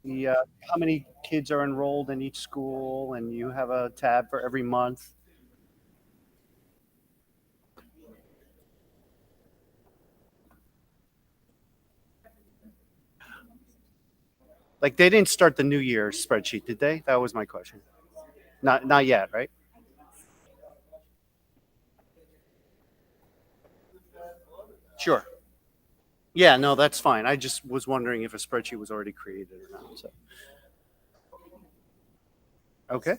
the how many kids are enrolled in each school, and you have a tab for every month. Like, they didn't start the New Year's spreadsheet, did they? That was my question. Not yet, right? Sure. Yeah, no, that's fine. I just was wondering if a spreadsheet was already created or not. So. Okay.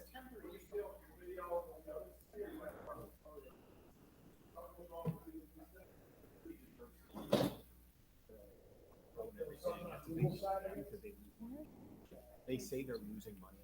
They say they're losing money.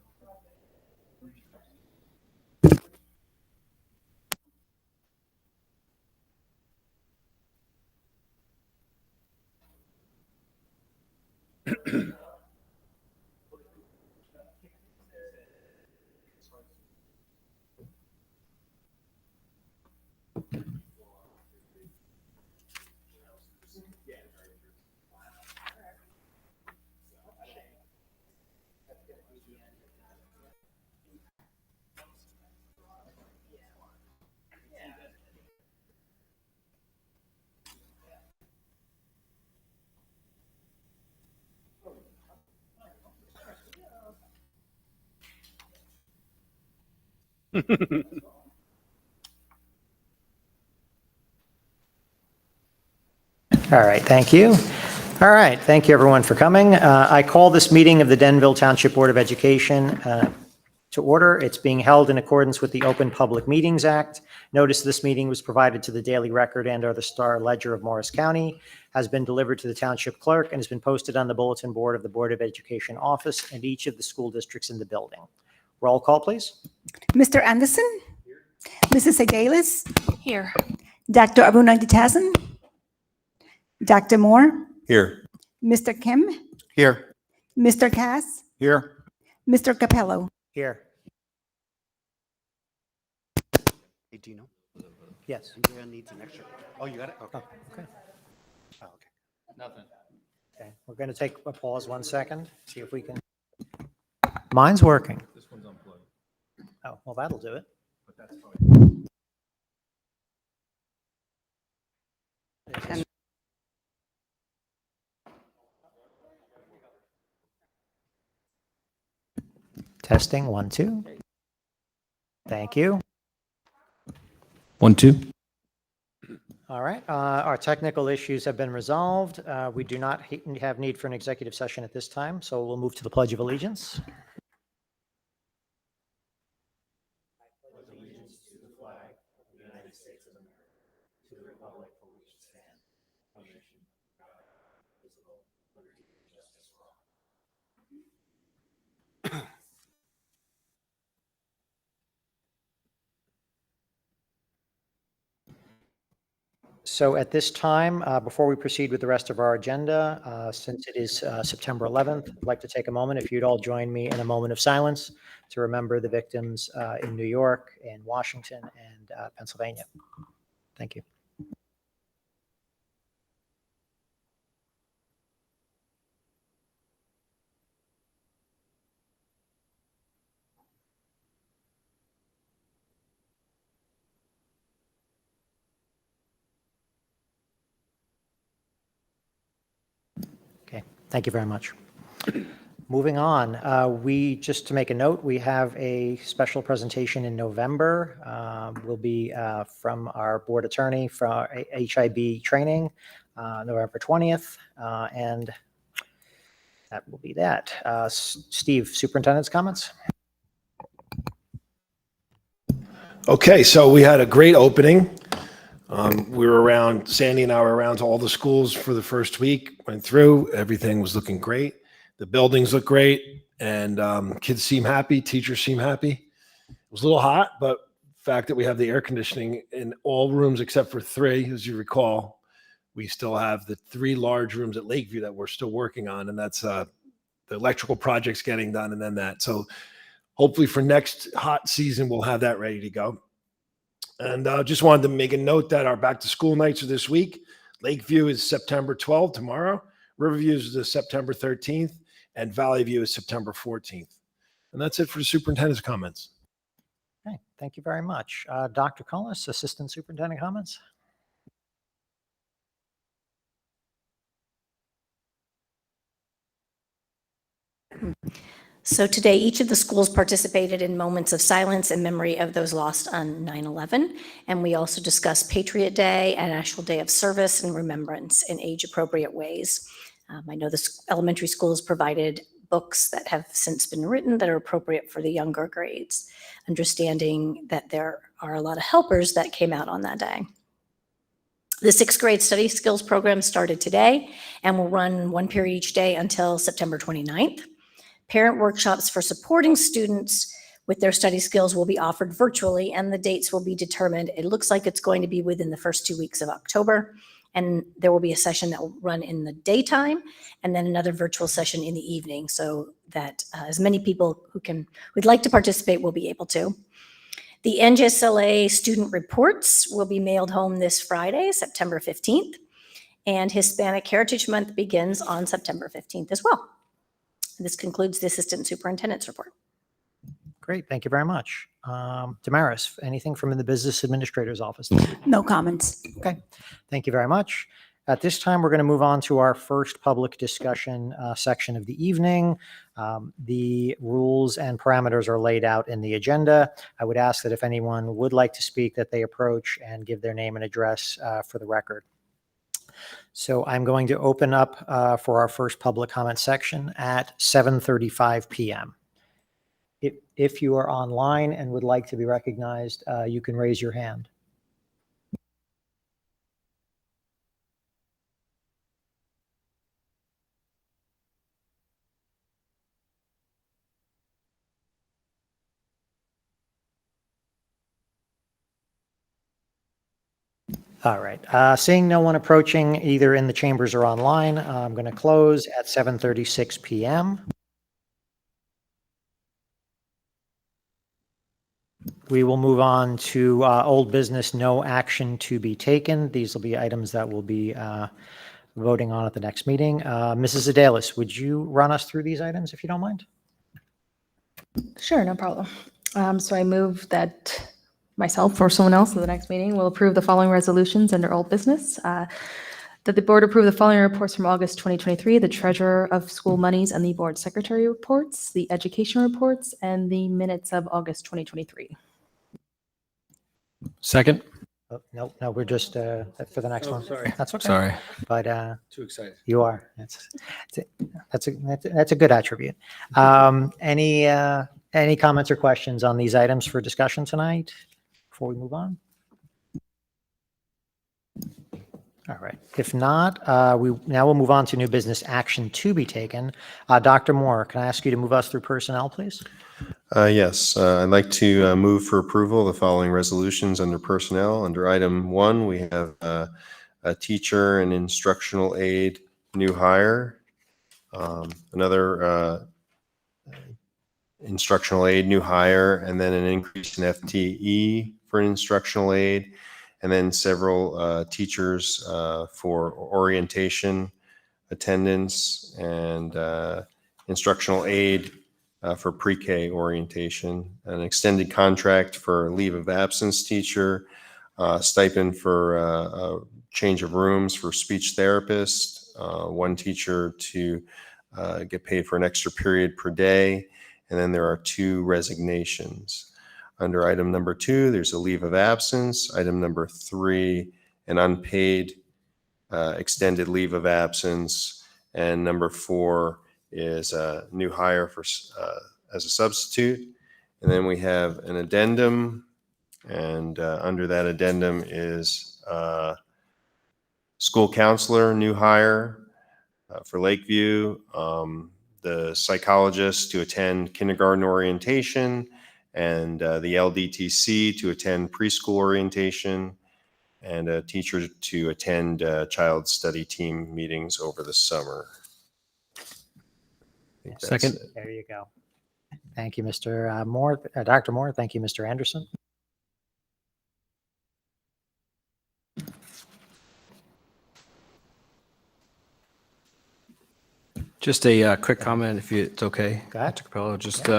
All right, thank you. All right, thank you everyone for coming. I call this meeting of the Denville Township Board of Education to order. It's being held in accordance with the Open Public Meetings Act. Notice this meeting was provided to the Daily Record and/or the Star Ledger of Morris County, has been delivered to the Township Clerk, and has been posted on the bulletin board of the Board of Education office and each of the school districts in the building. Roll call, please. Mr. Anderson? Mrs. Segalis? Here. Dr. Abunagitasan? Dr. Moore? Here. Mr. Kim? Here. Mr. Cass? Here. Mr. Capello? Here. Hey, Dino. Yes. Andrea needs an extra. Oh, you got it? Okay. Oh, okay. Oh, okay. Nothing. Okay, we're going to take a pause 1 second, see if we can. Mine's working. This one's unplugged, Oh, well, that'll do it. but that's fine. Testing, 1, 2. Thank you. 1, 2. All right, our technical issues have been resolved. We do not have need for an executive session at this time, so we'll move to the Pledge of Allegiance. So at this time, before we proceed with the rest of our agenda, since it is September 11th, I'd like to take a moment, if you'd all join me in a moment of silence to remember the victims in New York and Washington and Pennsylvania. Thank you. Okay, thank you very much. Moving on, just to make a note, we have a special presentation in November. Will be from our board attorney for our HIB training, November 20th, and that will be that. Steve, superintendent's comments? Okay, so we had a great opening. We were around, Sandy and I were around to all the schools for the first week, went through, everything was looking great. The buildings look great, and kids seem happy, teachers seem happy. It was a little hot, but the fact that we have the air conditioning in all rooms except for 3, as you recall, we still have the 3 large rooms at Lakeview that we're still working on, and that's the electrical projects getting done, and then that. So hopefully for next hot season, we'll have that ready to go. And just wanted to make a note that our back to school nights are this week. Lakeview is September 12th, tomorrow. Riverview is the September 13th. and Valley View is September 14th. And that's it for the superintendent's comments. Okay, thank you very much. Dr. Cullis, Assistant Superintendent comments? So today, each of the schools participated in moments of silence in memory of those lost on 9/11. And we also discussed Patriot Day and National Day of Service and Remembrance in age-appropriate ways. I know the elementary schools provided books that have since been written that are appropriate for the younger grades, understanding that there are a lot of helpers that came out on that day. The sixth grade study skills program started today and will run one period each day until September 29th. Parent workshops for supporting students with their study skills will be offered virtually, and the dates will be determined. It looks like it's going to be within the first 2 weeks of October, and there will be a session that will run in the daytime and then another virtual session in the evening, so that as many people would like to participate will be able to. The NGSLA student reports will be mailed home this Friday, September 15th, and Hispanic Heritage Month begins on September 15th as well. This concludes the Assistant Superintendent's report. Great, thank you very much. Damaris, anything from the Business Administrator's Office? No comments. Okay, thank you very much. At this time, we're going to move on to our first public discussion section of the evening. The rules and parameters are laid out in the agenda. I would ask that if anyone would like to speak, that they approach and give their name and address for the record. So I'm going to open up for our first public comment section at 7:35 p.m. If you are online and would like to be recognized, you can raise your hand. All right. Seeing no one approaching either in the chambers or online, I'm going to close at 7:36 p.m. We will move on to old business, no action to be taken. These will be items that we'll be voting on at the next meeting. Mrs. Adelis, would you run us through these items if you don't mind? Sure, no problem. So I move that myself or someone else at the next meeting will approve the following resolutions under old business. That the board approve the following reports from August 2023, the treasurer of school monies and the board secretary reports, the education reports, and the minutes of August 2023. Second. Oh, no, we're just for the next one. Sorry. That's okay. Sorry. But Too excited. you are. That's a good attribute. Any comments or questions on these items for discussion tonight before we move on? All right. If not, we'll move on to new business action to be taken. Dr. Moore, can I ask you to move us through personnel, please? Yes, I'd like to move for approval of the following resolutions under personnel. Under item 1, we have a teacher and instructional aide new hire, another instructional aide new hire, and then an increase in FTE for an instructional aide, and then several teachers for orientation, attendance, and instructional aide for pre-K orientation, an extended contract for leave of absence teacher, stipend for a change of rooms for speech therapist, one teacher to get paid for an extra period per day, and then there are 2 resignations. Under item number 2, there's a leave of absence. Item number 3, an unpaid extended leave of absence, and number 4 is a new hire for as a substitute. And then we have an addendum, and under that addendum is school counselor new hire for Lakeview, the psychologist to attend kindergarten orientation, and the LDTC to attend preschool orientation, and a teacher to attend child study team meetings over the summer. I think that's Second. it. There you go. Thank you, Mr. Moore. Dr. Moore, thank you, Mr. Anderson. Just a quick comment, if it's okay. Go ahead. Dr. Capello, just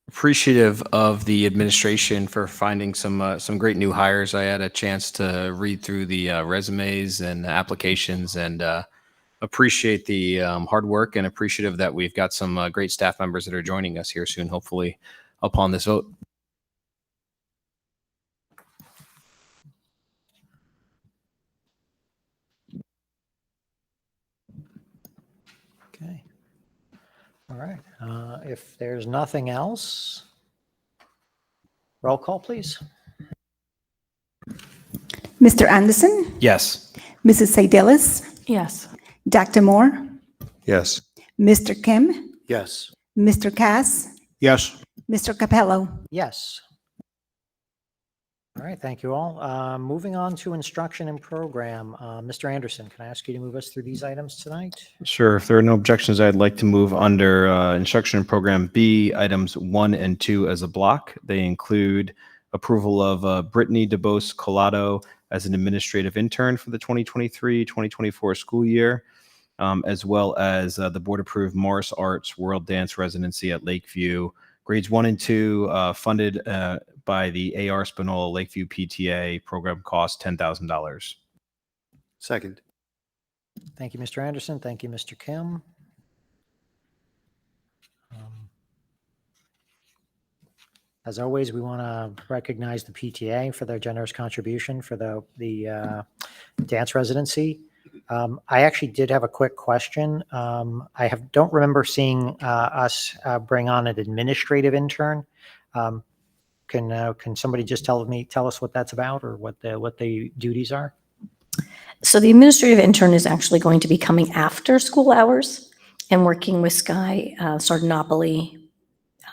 appreciative of the administration for finding some great new hires. I had a chance to read through the resumes and applications, and appreciate the hard work, and appreciative that we've got some great staff members that are joining us here soon, hopefully upon this vote. Okay. All right. If there's nothing else, roll call, please. Mr. Anderson, Yes. Mrs. Sedalis, Yes. Dr. Moore, Yes. Mr. Kim, Yes. Mr. Cass, Yes. Mr. Capello. Yes. All right, thank you all. Moving on to instruction and program. Mr. Anderson, can I ask you to move us through these items tonight? Sure. If there are no objections, I'd like to move under Instruction and Program B, items 1 and 2 as a block. They include approval of Brittany DeBose Collado as an administrative intern for the 2023-2024 school year, as well as the board-approved Morris Arts World Dance Residency at Lakeview, grades 1 and 2, funded by the A.R. Spinola Lakeview PTA. Program cost $10,000. Second. Thank you, Mr. Anderson. Thank you, Mr. Kim. As always, we want to recognize the PTA for their generous contribution for the dance residency. I actually did have a quick question. Don't remember seeing us bring on an administrative intern. Can somebody just tell us what that's about, or what the duties are? So the administrative intern is actually going to be coming after school hours and working with Sky Sardinopoli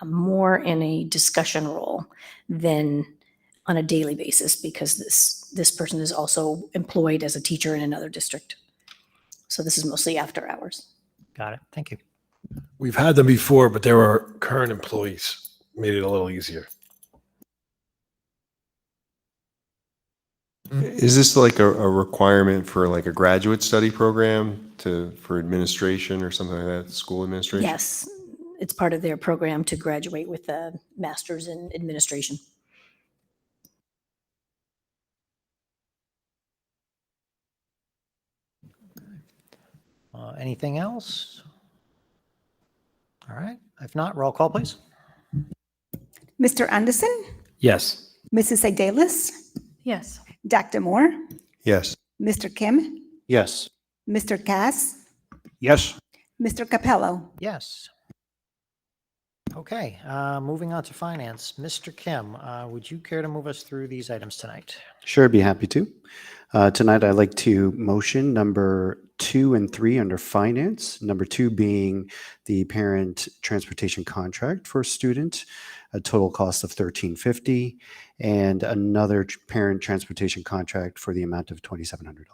more in a discussion role than on a daily basis, because this person is also employed as a teacher in another district. So this is mostly after hours. Got it. Thank you. We've had them before, but they were current employees. Made it a little easier. Is this like a requirement for like a graduate study program for administration or something like that, school administration? Yes, it's part of their program to graduate with a master's in administration. Anything else? All right. If not, roll call, please. Mr. Anderson, Yes. Mrs. Sedalis, Yes. Dr. Moore, Yes. Mr. Kim, Yes. Mr. Cass, Yes. Mr. Capello. Yes. Okay, moving on to finance. Mr. Kim, would you care to move us through these items tonight? Sure, I'd be happy to. Tonight, I'd like to motion number 2 and 3 under finance. Number 2 being the parent transportation contract for a student, a total cost of $1,350, and another parent transportation contract for the amount of $2,700.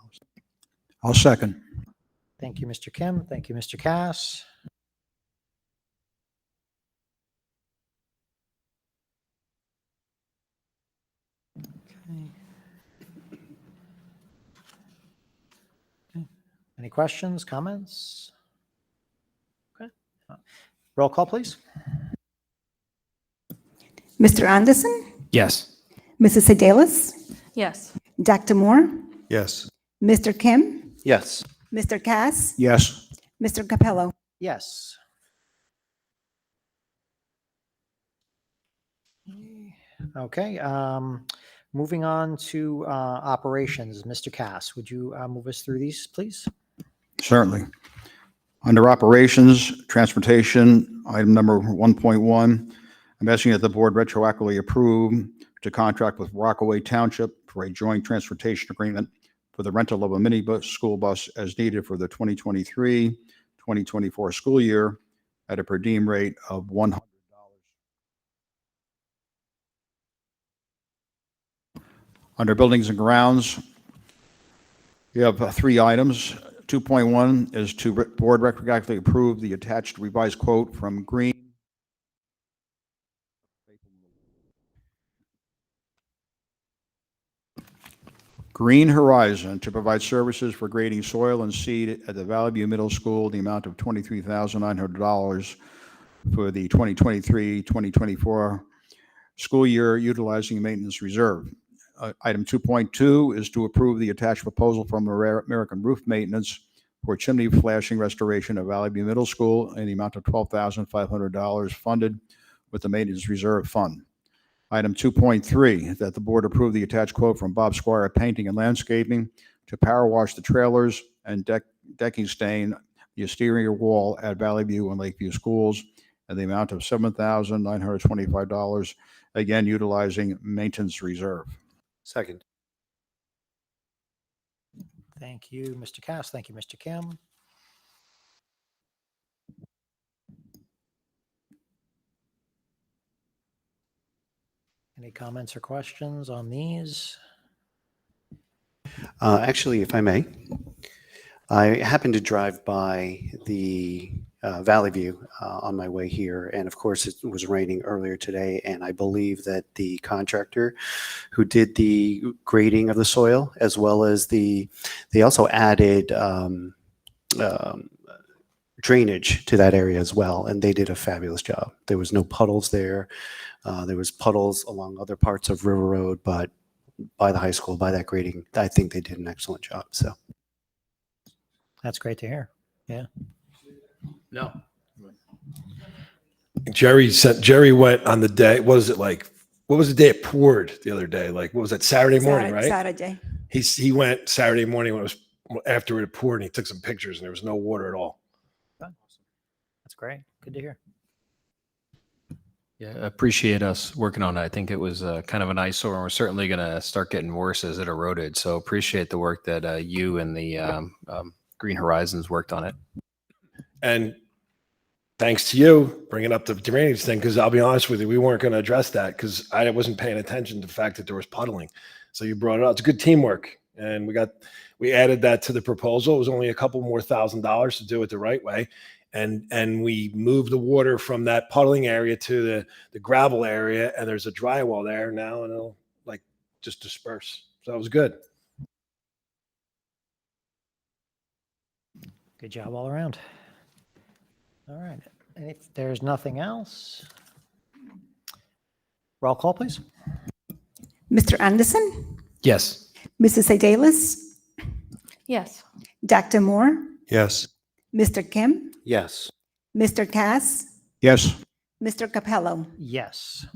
I'll second. Thank you, Mr. Kim. Thank you, Mr. Cass. Any questions, comments? Okay. Roll call, please. Mr. Anderson, Yes. Mrs. Sedalis, Yes. Dr. Moore, Yes. Mr. Kim, Yes. Mr. Cass, Yes. Mr. Capello. Yes. Okay, moving on to operations. Mr. Cass, would you move us through these, please? Certainly. Under operations, transportation, item number 1.1, I'm asking that the board retroactively approve to contract with Rockaway Township for a joint transportation agreement for the rental of a minibus school bus as needed for the 2023-2024 school year at a per diem rate of $100. Under buildings and grounds, we have 3 items. 2.1 is to board retroactively approve the attached revised quote from Green. Green Horizon to provide services for grading soil and seed at the Valley View Middle School, the amount of $23,900 for the 2023-2024 school year, utilizing maintenance reserve. Item 2.2 is to approve the attached proposal from American Roof Maintenance for chimney flashing restoration at Valley View Middle School in the amount of $12,500 funded with the maintenance reserve fund. Item 2.3, that the board approve the attached quote from Bob Squire Painting and Landscaping to power wash the trailers and decking stain the exterior wall at Valley View and Lakeview Schools in the amount of $7,925, again utilizing maintenance reserve. Second. Thank you, Mr. Cass. Thank you, Mr. Kim. Any comments or questions on these? Actually, if I may, I happened to drive by the Valley View on my way here, and of course it was raining earlier today, and I believe that the contractor who did the grading of the soil, as well as they also added drainage to that area as well, and they did a fabulous job. There was no puddles there. There was puddles along other parts of River Road, but by the high school, by that grading, I think they did an excellent job. So That's great to hear. Yeah. No. Jerry went on the day. What was it like? What was the day it poured the other day? Like, what was that, Saturday morning, right? Saturday. He went Saturday morning when it was after it poured, and he took some pictures, and there was no water at all. That's great. Good to hear. Yeah, appreciate us working on it. I think it was kind of an eyesore, and we're certainly going to start getting worse as it eroded. So appreciate the work that you and the Green Horizons worked on it. And thanks to you bringing up the drainage thing, because I'll be honest with you, we weren't going to address that because I wasn't paying attention to the fact that there was puddling. So you brought it up. It's good teamwork, and we added that to the proposal. It was only a couple more $1,000s to do it the right way. And we moved the water from that puddling area to the gravel area, and there's a drywall there now, and it'll like just disperse. So it was good. Good job all around. All right. And if there's nothing else, roll call, please. Mr. Anderson, Yes. Mrs. Adelis, Yes. Dr. Moore, Yes. Mr. Kim, yes. Mr. Cass, Yes. Mr. Capello. Yes.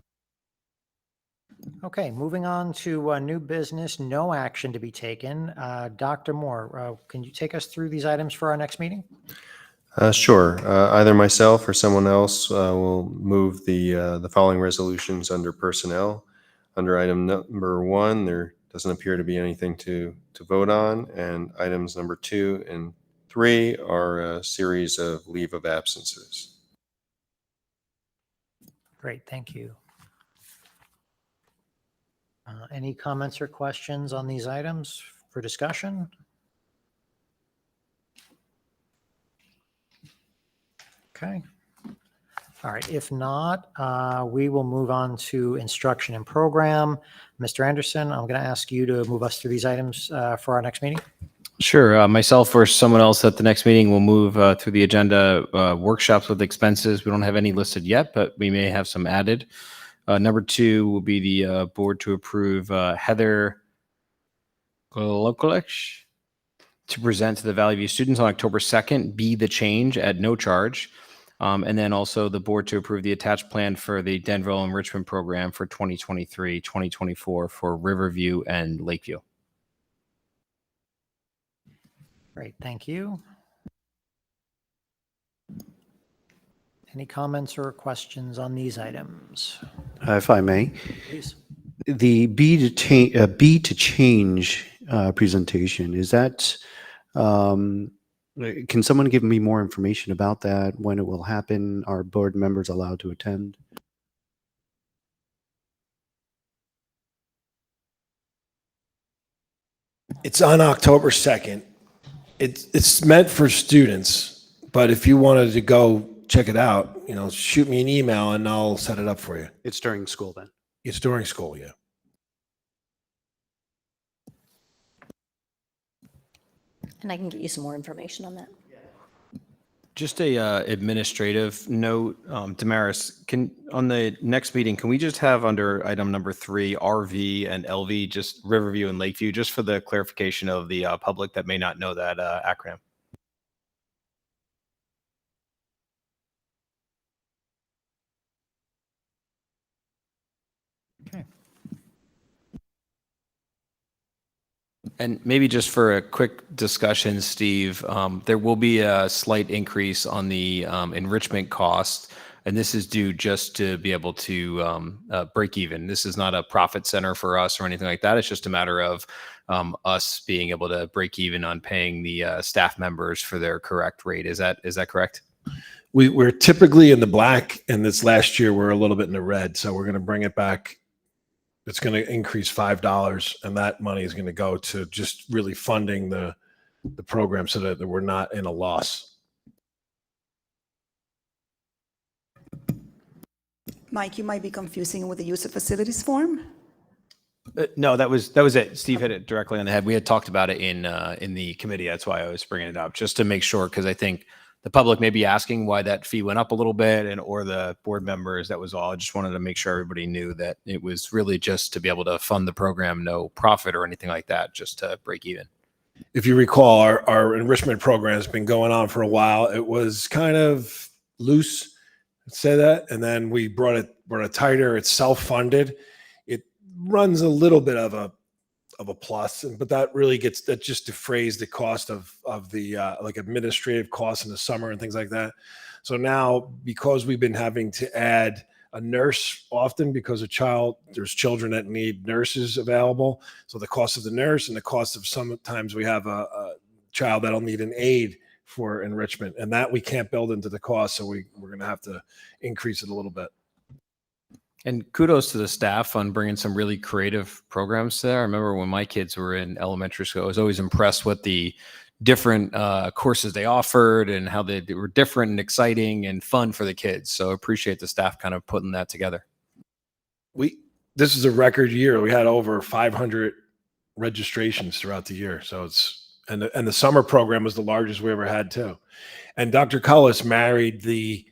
Okay, moving on to new business, no action to be taken. Dr. Moore, can you take us through these items for our next meeting? Sure. Either myself or someone else will move the following resolutions under personnel. Under item number 1, there doesn't appear to be anything to vote on, and items number 2 and 3 are a series of leave of absences. Great, thank you. Any comments or questions on these items for discussion? Okay. All right, if not, we will move on to instruction and program. Mr. Anderson, I'm going to ask you to move us through these items for our next meeting. Sure. Myself or someone else at the next meeting will move through the agenda workshops with expenses. We don't have any listed yet, but we may have some added. Number 2 will be the board to approve Heather Golokolich to present to the Valley View students on October 2nd, be the change at no charge. And then also the board to approve the attached plan for the Denville enrichment program for 2023-2024 for Riverview and Lakeview. Great, thank you. Any comments or questions on these items? If I may, Please. the B to change presentation, is that, can someone give me more information about that, when it will happen? Are board members allowed to attend? It's on October 2nd. It's meant for students, but if you wanted to go check it out, shoot me an email and I'll set it up for you. It's during school then? It's during school, yeah. And I can get you some more information on that. Just a administrative note, Damaris, on the next meeting, can we just have under item number 3, RV and LV, just Riverview and Lakeview, just for the clarification of the public that may not know that acronym? Okay. And maybe just for a quick discussion, Steve, there will be a slight increase on the enrichment cost, and this is due just to be able to break even. This is not a profit center for us or anything like that. It's just a matter of us being able to break even on paying the staff members for their correct rate. Is that correct? We're typically in the black, and this last year we're a little bit in the red, so we're going to bring it back. It's going to increase $5, and that money is going to go to just really funding the program so that we're not in a loss. Mike, you might be confusing with the use of facilities form. No, that was it. Steve hit it directly on the head. We had talked about it in the committee. That's why I was bringing it up, just to make sure, because I think the public may be asking why that fee went up a little bit, or the board members. That was all. I just wanted to make sure everybody knew that it was really just to be able to fund the program, no profit or anything like that, just to break even. If you recall, our enrichment program has been going on for a while. It was kind of loose, let's say that, and then we brought it tighter. It's self-funded. It runs a little bit of a plus, but that just defrays the cost of the like administrative costs in the summer and things like that. So now, because we've been having to add a nurse often, because there's children that need nurses available. So the cost of the nurse and the cost of sometimes we have a child that'll need an aide for enrichment, and that we can't build into the cost. So we're going to have to increase it a little bit. And kudos to the staff on bringing some really creative programs there. I remember when my kids were in elementary school, I was always impressed with the different courses they offered and how they were different and exciting and fun for the kids. So I appreciate the staff kind of putting that together. This is a record year. We had over 500 registrations throughout the year. So and the summer program was the largest we ever had too. And Dr. Cullis married the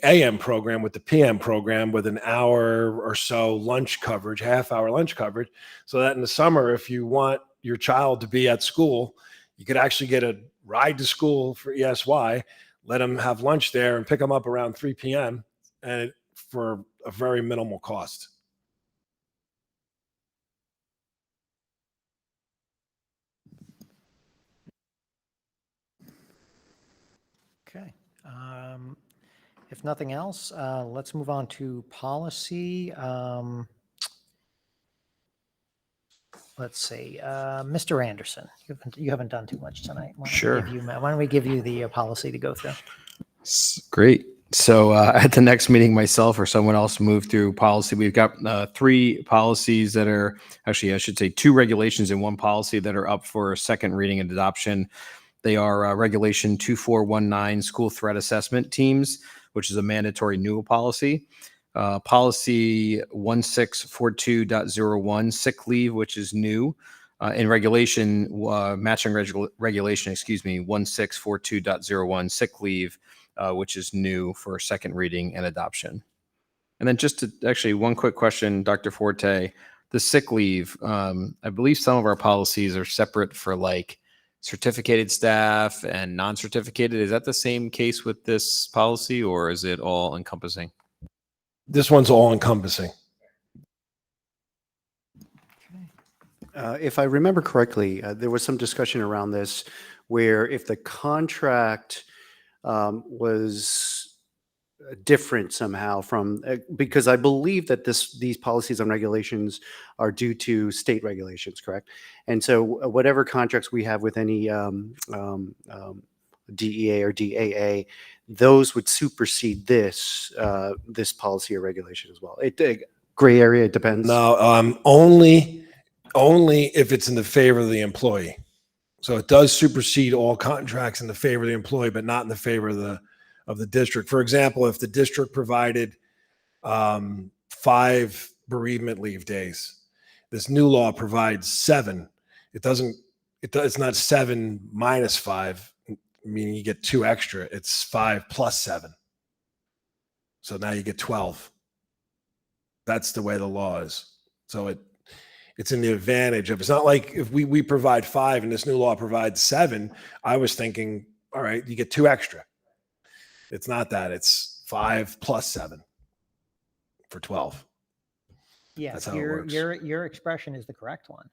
AM program with the PM program with an hour or so lunch coverage, half-hour lunch coverage, so that in the summer, if you want your child to be at school, you could actually get a ride to school for ESY, let them have lunch there, and pick them up around 3 p.m. and for a very minimal cost. Okay. If nothing else, let's move on to policy. Let's see, Mr. Anderson, you haven't done too much tonight. Sure. Why don't we give you the policy to go through? Great. So at the next meeting, myself or someone else moved through policy. We've got 3 policies that are actually, I should say 2 regulations and 1 policy that are up for second reading and adoption. They are Regulation 2419, School Threat Assessment Teams, which is a mandatory new policy. Policy 1642.01, Sick Leave, which is new. In regulation, matching regulation, 1642.01, Sick Leave, which is new for second reading and adoption. And then just to actually one quick question, Dr. Forte, the sick leave, I believe some of our policies are separate for like certificated staff and non-certificated. Is that the same case with this policy, or is it all encompassing? This one's all encompassing. If I remember correctly, there was some discussion around this where if the contract was different somehow from, because I believe that these policies and regulations are due to state regulations, correct? And so whatever contracts we have with any DEA or DAA, those would supersede this policy or regulation as well. Gray area, it depends. No, only if it's in the favor of the employee. So it does supersede all contracts in the favor of the employee, but not in the favor of the district. For example, if the district provided 5 bereavement leave days, this new law provides 7. It doesn't it's not 7 minus 5, meaning you get 2 extra. It's 5 plus 7. So now you get 12. That's the way the law is. So it's in the advantage of, it's not like if we provide 5 and this new law provides 7, I was thinking, all right, you get 2 extra. It's not that. It's 5 plus 7 for 12. Yeah, That's how it your works. your expression is the correct one.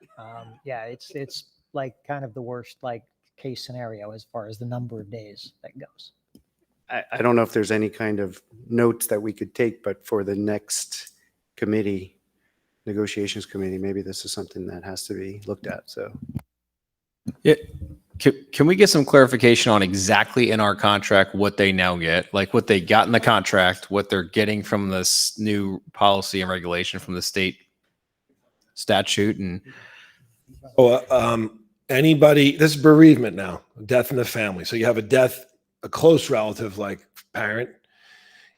Yeah, it's like kind of the worst like case scenario as far as the number of days that goes. I don't know if there's any kind of notes that we could take, but for the next committee, negotiations committee, maybe this is something that has to be looked at. So Yeah. Can we get some clarification on exactly in our contract what they now get, like what they got in the contract, what they're getting from this new policy and regulation from the state statute? And Anybody, this is bereavement now, death in the family. So you have a death, a close relative like parent,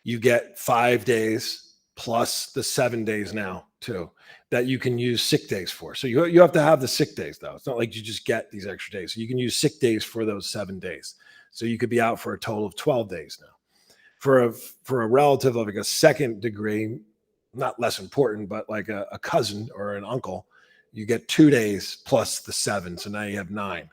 you get 5 days plus the 7 days now too, that you can use sick days for. So you have to have the sick days though. It's not like you just get these extra days. So you can use sick days for those 7 days. So you could be out for a total of 12 days now. For a relative of like a second degree, not less important, but like a cousin or an uncle, you get 2 days plus the 7. So now you have 9.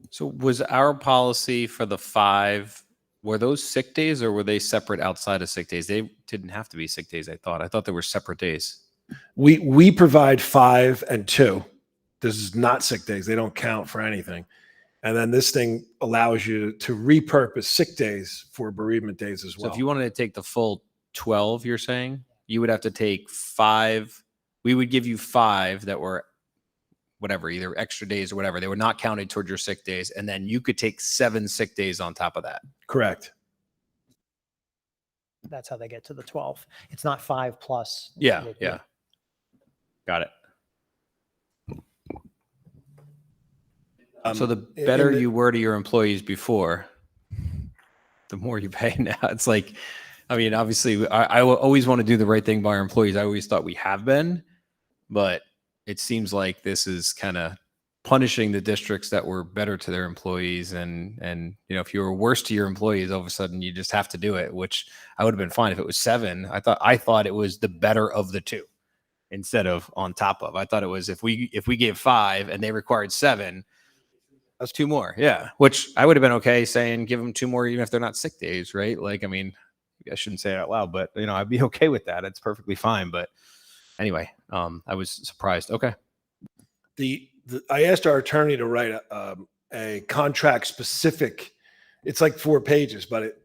so was our policy for the 5, were those sick days or were they separate outside of sick days? They didn't have to be sick days. I thought they were separate days. We provide 5 and 2. This is not sick days. They don't count for anything. And then this thing allows you to repurpose sick days for bereavement days as well. So if you wanted to take the full 12, you're saying you would have to take 5. We would give you 5 that were whatever, either extra days or whatever. They were not counted toward your sick days. And then you could take 7 sick days on top of that. Correct. That's how they get to the 12. It's not 5 plus. Yeah. Got it. So the better you were to your employees before, the more you pay now. It's like, I mean, obviously, I will always want to do the right thing by our employees. I always thought we have been, but it seems like this is kind of punishing the districts that were better to their employees. And if you were worse to your employees, all of a sudden you just have to do it, which I would have been fine if it was 7. I thought it was the better of the 2 instead of on top of. I thought it was if we gave 5 and they required 7, that's 2 more. Yeah. Which I would have been okay saying, give them 2 more, even if they're not sick days. Right. Like, I mean, I shouldn't say it out loud, but I'd be okay with that. It's perfectly fine. But anyway, I was surprised. Okay. I asked our attorney to write a contract specific. It's like 4 pages, but it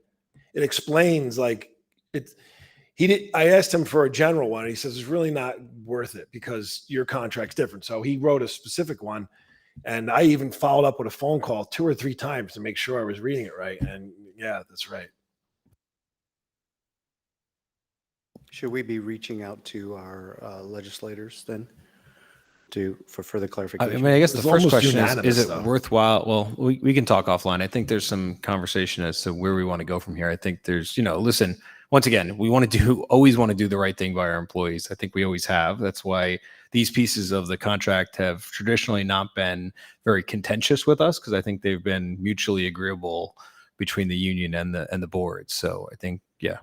explains like it. I asked him for a general one. And he says it's really not worth it because your contract's different. So he wrote a specific one. And I even followed up with a phone call 2 or 3 times to make sure I was reading it right. And yeah, that's right. should we be reaching out to our legislators then for further clarification? I mean, I guess the It's first almost question is unanimous, it though. worthwhile? Well, we can talk offline. I think there's some conversation as to where we want to go from here. I think there's, listen, once again, we always want to do the right thing by our employees. I think we always have. That's why these pieces of the contract have traditionally not been very contentious with us, because I think they've been mutually agreeable between the union and the board. So I think, yeah.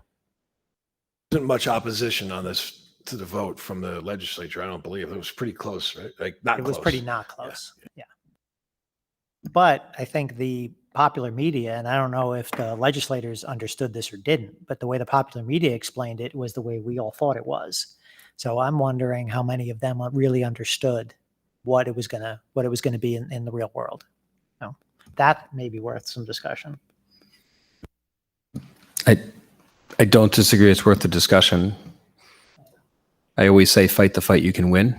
There wasn't much opposition on this to the vote from the legislature. I don't believe it was pretty close, right? Like not It close. was pretty not close. Yeah. But I think the popular media, and I don't know if the legislators understood this or didn't, but the way the popular media explained it was the way we all thought it was. So I'm wondering how many of them really understood what it was gonna be in the real world. So that may be worth some discussion. I don't disagree. It's worth the discussion. I always say, fight the fight you can win.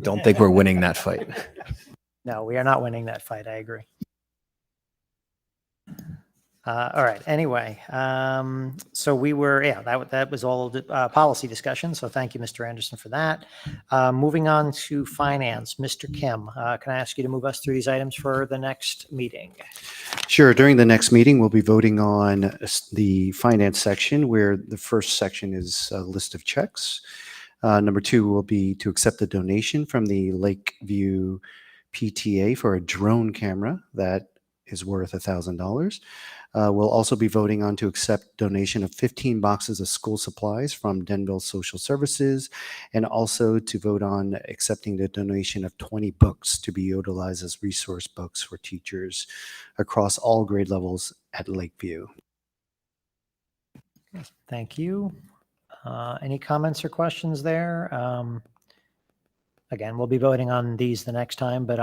Don't think we're winning that fight. No, we are not winning that fight. I agree. All right. Anyway, so we were, that was all the policy discussion. So thank you, Mr. Anderson, for that. Moving on to finance, Mr. Kim, can I ask you to move us through these items for the next meeting? Sure. During the next meeting, we'll be voting on the finance section, where the first section is a list of checks. Number 2 will be to accept the donation from the Lakeview PTA for a drone camera that is worth $1,000. We'll also be voting on to accept donation of 15 boxes of school supplies from Denville Social Services, and also to vote on accepting the donation of 20 books to be utilized as resource books for teachers across all grade levels at Lakeview. Thank you. Any comments or questions there? Again, we'll be voting on these the next time, but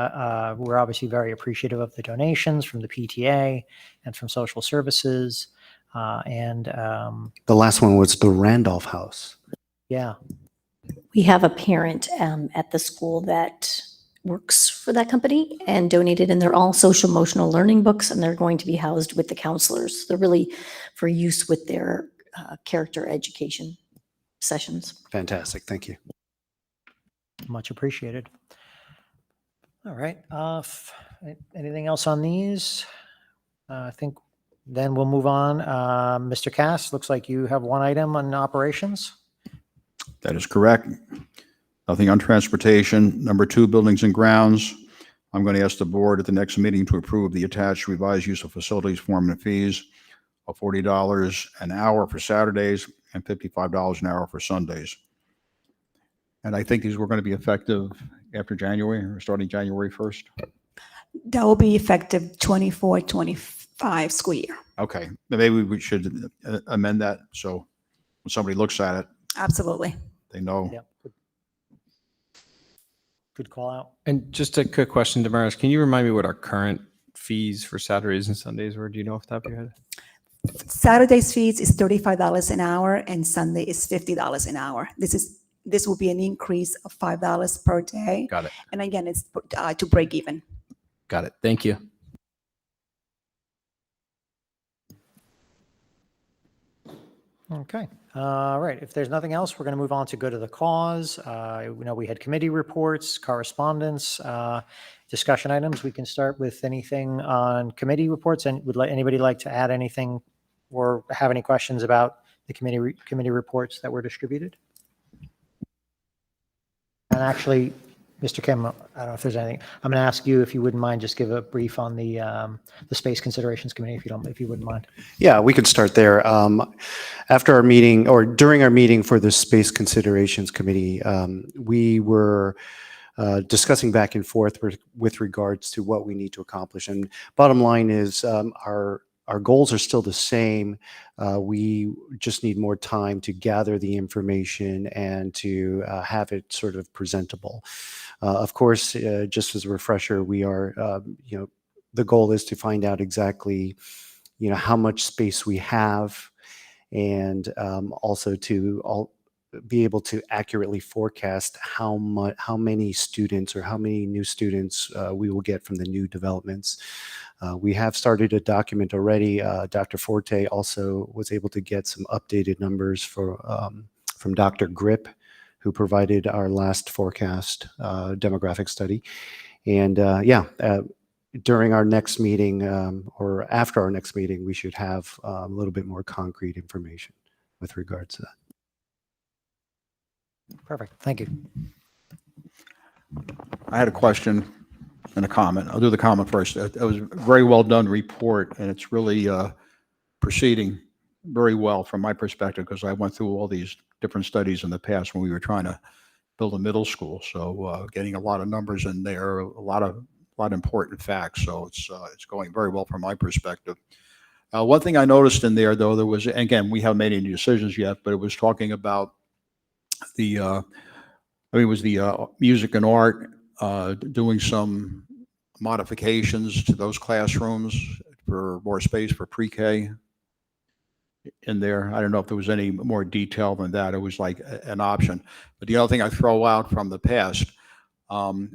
we're obviously very appreciative of the donations from the PTA and from social services. The last one was the Randolph House. Yeah, We have a parent at the school that works for that company and donated, and they're all social emotional learning books, and they're going to be housed with the counselors. They're really for use with their character education sessions. Fantastic. Thank you. much appreciated. All right. Anything else on these? I think then we'll move on. Mr. Cass, looks like you have one item on operations. That is correct. Nothing on transportation. Number 2, buildings and grounds. I'm going to ask the board at the next meeting to approve the attached revised use of facilities form and fees of $40 an hour for Saturdays and $55 an hour for Sundays. And I think these were going to be effective after January or starting January 1st. That will be effective 24-25 school year. Okay, maybe we should amend that so when somebody looks at it, Absolutely. they know. Yep. Good call out. And just a quick question, Damaris, can you remind me what our current fees for Saturdays and Sundays were? Do you know off the top of your head? Saturday's fees is $35 an hour and Sunday is $50 an hour. This will be an increase of $5 per day. Got it. And again, it's to break even. Got it. Thank you. Okay. All right. If there's nothing else, we're going to move on to go to the cause. We know we had committee reports, correspondence, discussion items. We can start with anything on committee reports. And would anybody like to add anything or have any questions about the committee reports that were distributed? And actually, Mr. Kim, I don't know if there's anything. I'm going to ask you if you wouldn't mind, just give a brief on the Space Considerations Committee, if you wouldn't mind. Yeah, we could start there. After our meeting or during our meeting for the Space Considerations Committee, we were discussing back and forth with regards to what we need to accomplish. And bottom line is our goals are still the same. We just need more time to gather the information and to have it sort of presentable. Of course, just as a refresher, we are, the goal is to find out exactly, how much space we have, and also to be able to accurately forecast how many students or how many new students we will get from the new developments. We have started a document already. Dr. Forte also was able to get some updated numbers from Dr. Grip, who provided our last forecast demographic study. And during our next meeting or after our next meeting, we should have a little bit more concrete information with regards to that. Perfect. Thank you. I had a question and a comment. I'll do the comment first. It was a very well done report, and it's really proceeding very well from my perspective, because I went through all these different studies in the past when we were trying to build a middle school. So getting a lot of numbers in there, a lot of important facts. So it's going very well from my perspective. One thing I noticed in there, though, there was, again, we haven't made any decisions yet, but it was talking about the music and art, doing some modifications to those classrooms for more space for pre-K in there. I don't know if there was any more detail than that. It was like an option. But the other thing I throw out from the past,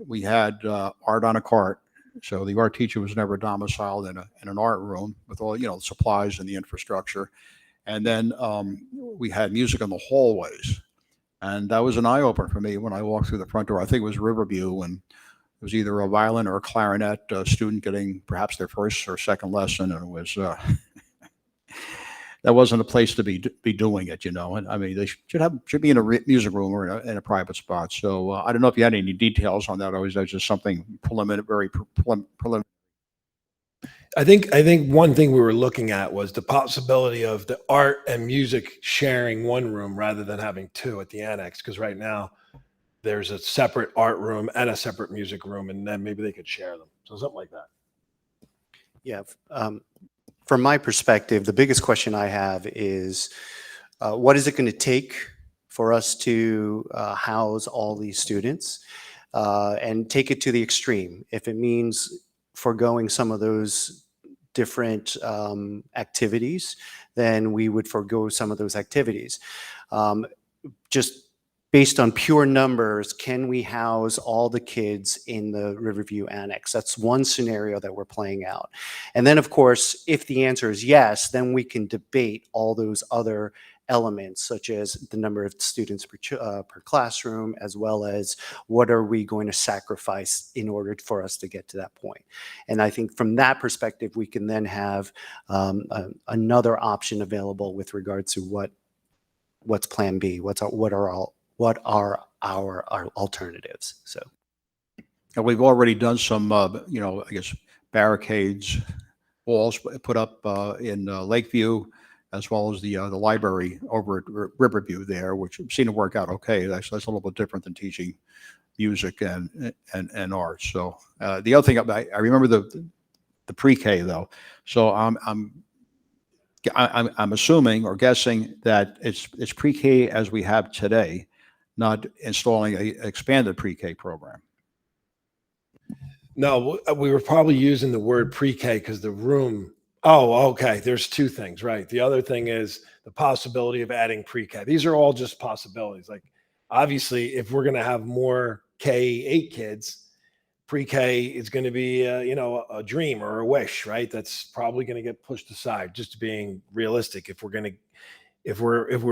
we had art on a cart. So the art teacher was never domiciled in an art room with all, the supplies and the infrastructure. And then we had music in the hallways. And that was an eye-opener for me when I walked through the front door. I think it was Riverview, and it was either a violin or a clarinet student getting perhaps their first or second lesson. And it was that wasn't a place to be doing it, you know. And I mean, they should be in a music room or in a private spot. So I don't know if you had any details on that, or was that just something preliminary, very preliminary? I think one thing we were looking at was the possibility of the art and music sharing one room rather than having two at the annex. Because right now there's a separate art room and a separate music room, and then maybe they could share them. So something like that. Yeah. From my perspective, the biggest question I have is, what is it going to take for us to house all these students and take it to the extreme? If it means foregoing some of those different activities, then we would forego some of those activities. Just based on pure numbers, can we house all the kids in the Riverview Annex? That's one scenario that we're playing out. And then, of course, if the answer is yes, then we can debate all those other elements, such as the number of students per classroom, as well as what are we going to sacrifice in order for us to get to that point. And I think from that perspective, we can then have another option available with regards to what's plan B, what are our alternatives. So, And we've already done some, you know, I guess barricades, walls put up in Lakeview, as well as the library over at Riverview there, which seemed to work out okay. That's a little bit different than teaching music and art. So the other thing, I remember the pre-K though. So I'm assuming or guessing that it's pre-K as we have today, not installing an expanded pre-K program. No, we were probably using the word pre-K because the room. Oh, okay. There's two things, right? The other thing is the possibility of adding pre-K. These are all just possibilities. Like, obviously, if we're going to have more K-8 kids, pre-K is going to be, a dream or a wish, right? That's probably going to get pushed aside. Just being realistic, if we're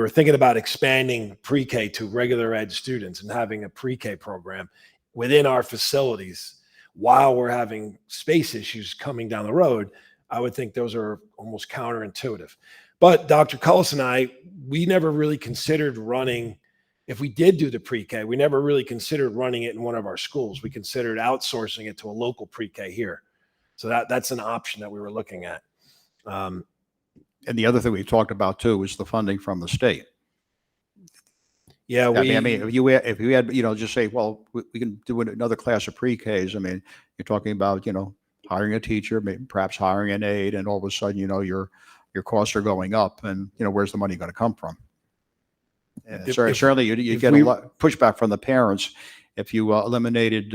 thinking about expanding pre-K to regular ed students and having a pre-K program within our facilities, while we're having space issues coming down the road, I would think those are almost counterintuitive. But Dr. Cullis and I, we never really considered running, if we did do the pre-K, we never really considered running it in one of our schools. We considered outsourcing it to a local pre-K here. So that's an option that we were looking at. And the other thing we talked about too is the funding from the state. Yeah, I mean, if you had, just say, well, we can do another class of pre-Ks. I mean, you're talking about, hiring a teacher, maybe perhaps hiring an aide, and all of a sudden, your costs are going up, and where's the money going to come from? And certainly, you get a lot pushback from the parents if you eliminated,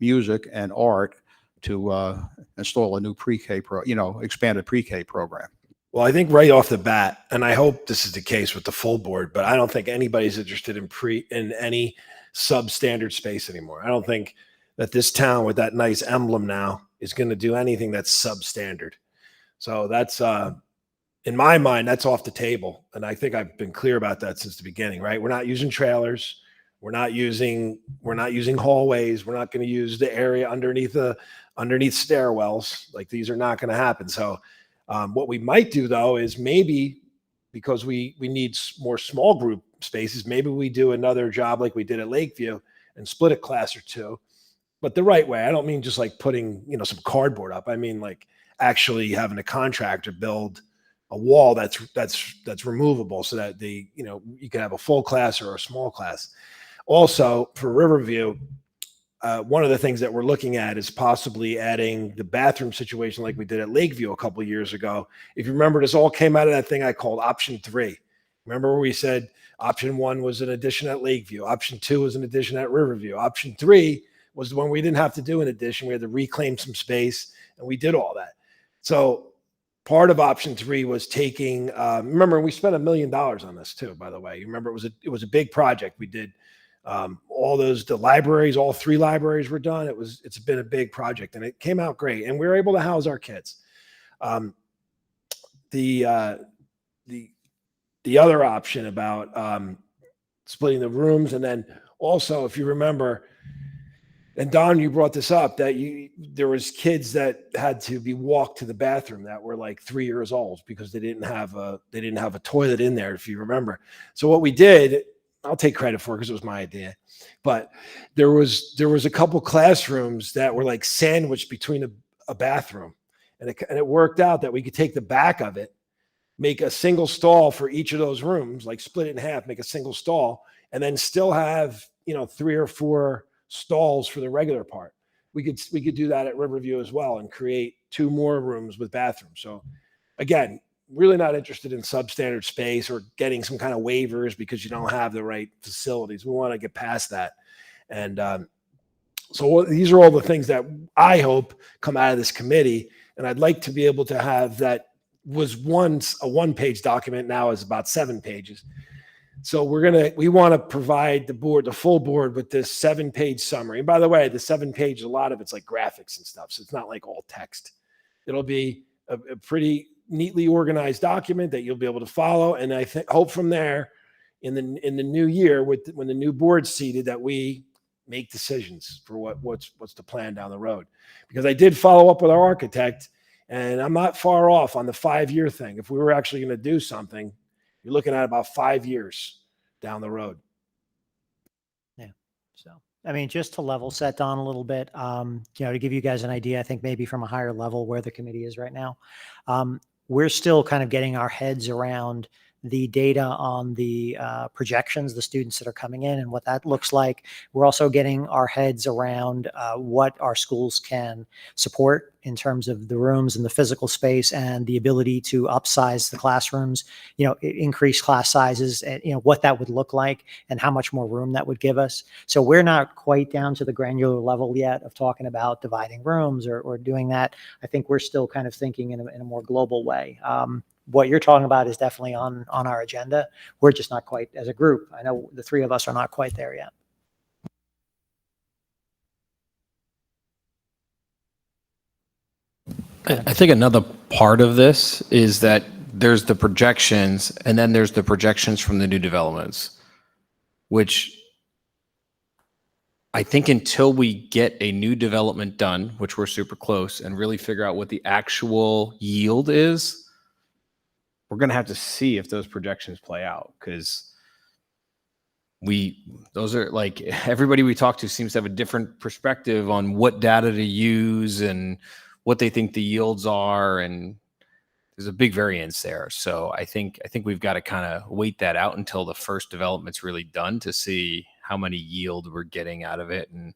music and art to install a new pre-K expanded pre-K program. Well, I think right off the bat, and I hope this is the case with the full board, but I don't think anybody's interested in any substandard space anymore. I don't think that this town with that nice emblem now is going to do anything that's substandard. So that's, in my mind, that's off the table. And I think I've been clear about that since the beginning, right? We're not using trailers. We're not using hallways. We're not going to use the area underneath stairwells. Like, these are not going to happen. So what we might do though is maybe, because we need more small group spaces, maybe we do another job like we did at Lakeview and split a class or two, but the right way. I don't mean just like putting, some cardboard up. I mean like actually having a contractor build a wall that's removable so that you can have a full class or a small class. Also for Riverview, one of the things that we're looking at is possibly adding the bathroom situation like we did at Lakeview a couple of years ago. If you remember, this all came out of that thing I called option 3. Remember where we said option 1 was an addition at Lakeview, option 2 was an addition at Riverview, option 3 was the one we didn't have to do an addition. We had to reclaim some space, and we did all that. So part of option 3 was taking, remember, we spent $1 million on this too, by the way. You remember, it was a big project. We did the libraries, all 3 libraries were done. It's been a big project, and it came out great, and we were able to house our kids. The other option about splitting the rooms, and then also, if you remember, And Don, you brought this up that there was kids that had to be walked to the bathroom that were like 3 years old because they didn't have a toilet in there, if you remember. So what we did, I'll take credit for it because it was my idea, but there was a couple classrooms that were like sandwiched between a bathroom, and it worked out that we could take the back of it, make a single stall for each of those rooms, like split it in half, make a single stall, and then still have 3 or 4 stalls for the regular part. We could do that at Riverview as well and create 2 more rooms with bathrooms. So again, really not interested in substandard space or getting some kind of waivers because you don't have the right facilities. We want to get past that. And so these are all the things that I hope come out of this committee. And I'd like to be able to have that was once a 1-page document, now is about 7 pages. So we want to provide the full board with this 7-page summary. And by the way, the 7-page, a lot of it's like graphics and stuff. So it's not like all text. It'll be a pretty neatly organized document that you'll be able to follow. And I hope from there in the new year, when the new board's seated, that we make decisions for what's the plan down the road. Because I did follow up with our architect, and I'm not far off on the 5-year thing. If we were actually going to do something, you're looking at about 5 years down the road. Yeah. So, I mean, just to level set Don a little bit, to give you guys an idea, I think maybe from a higher level where the committee is right now, we're still kind of getting our heads around the data on the projections, the students that are coming in and what that looks like. We're also getting our heads around what our schools can support in terms of the rooms and the physical space and the ability to upsize the classrooms, increase class sizes, and what that would look like and how much more room that would give us. So we're not quite down to the granular level yet of talking about dividing rooms or doing that. I think we're still kind of thinking in a more global way. What you're talking about is definitely on our agenda. We're just not quite, as a group, I know the 3 of us are not quite there yet. I think another part of this is that there's the projections and then there's the projections from the new developments, which I think until we get a new development done, which we're super close, and really figure out what the actual yield is, we're going to have to see if those projections play out, because those are like, everybody we talk to seems to have a different perspective on what data to use and what they think the yields are. And there's a big variance there. So I think we've got to kind of wait that out until the first development's really done to see how many yield we're getting out of it. And